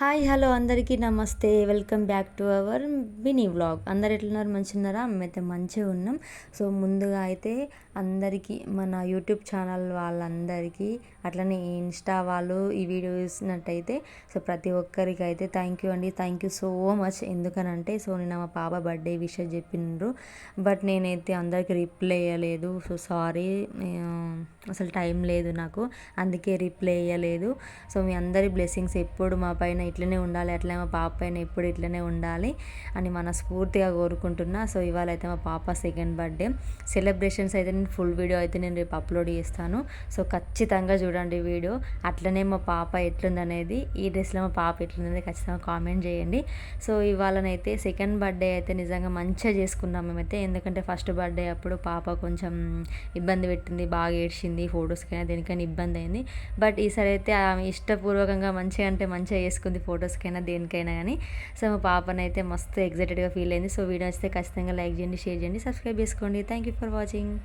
Hi hello అందరికీ నమస్తే. Welcome back to our mini vlog. అందరు ఎట్లున్నారు? మంచిగున్నారా? మేమైతే మంచిగా ఉన్నాం. సో ముందుగా అయితే అందరికీ మన యూట్యూబ్ ఛానల్ వాళ్ళందరికీ, అట్లనే ఇన్స్టా వాళ్ళు ఈ వీడియో చూసినట్టయితే సో ప్రతి ఒక్కరికి అయితే థ్యాంక్ యూ అండి. Thank you so much. ఎందుకనంటే సో నిన్న మా పాప బర్త్డే విషయం చెప్పిండ్రు, బట్ నేనైతే అందరికి రిప్లై ఇవ్వలేదు. సో సారీ, అసలు టైం లేదు నాకు, అందుకే రిప్లై ఇవ్వలేదు. సో మీ అందరి బ్లెస్సింగ్స్ ఎప్పుడు మా పైన ఇట్లనే ఉండాలి, అట్లనే మా పాప పైన ఎప్పుడు ఇట్లనే ఉండాలి అని మనస్ఫూర్తిగా కోరుకుంటున్నా. సో ఇవాళ అయితే మా పాప సెకండ్ బర్త్డే సెలబ్రేషన్స్ అయితే నేను ఫుల్ వీడియో అయితే నేను రేపు అప్లోడ్ చేస్తాను. సో ఖచ్చితంగా చూడండి వీడియో. అట్లనే మా పాప ఎట్లుందనేది, ఈ డ్రెస్లో మా పాప ఎట్లుందనేది ఖచ్చితంగా కామెంట్ చేయండి. సో ఇవాళనైతే సెకండ్ బర్త్డే అయితే నిజంగా మంచిగా చేసుకున్నాం మేమైతే. ఎందుకంటే ఫస్ట్ బర్త్డే అప్పుడు పాప కొంచెం ఇబ్బంది పెట్టింది, బాగా ఏడ్చింది, ఫొటోస్కైనా దేనికైనా ఇబ్బంది అయింది. బట్ ఈసారి అయితే ఆమె ఇష్టపూర్వకంగా మంచిగా అంటే మంచిగా చేసుకుంది, ఫొటోస్కైనా దేనికైనా కానీ. సో మా పాపనైతే మస్తు ఎగ్జైటెడ్గా ఫీల్ అయింది. సో వీడియో వస్తే ఖచ్చితంగా లైక్ చేయండి, షేర్ చేయండి, సబ్స్క్రైబ్ చేసుకోండి. Thank you for watching.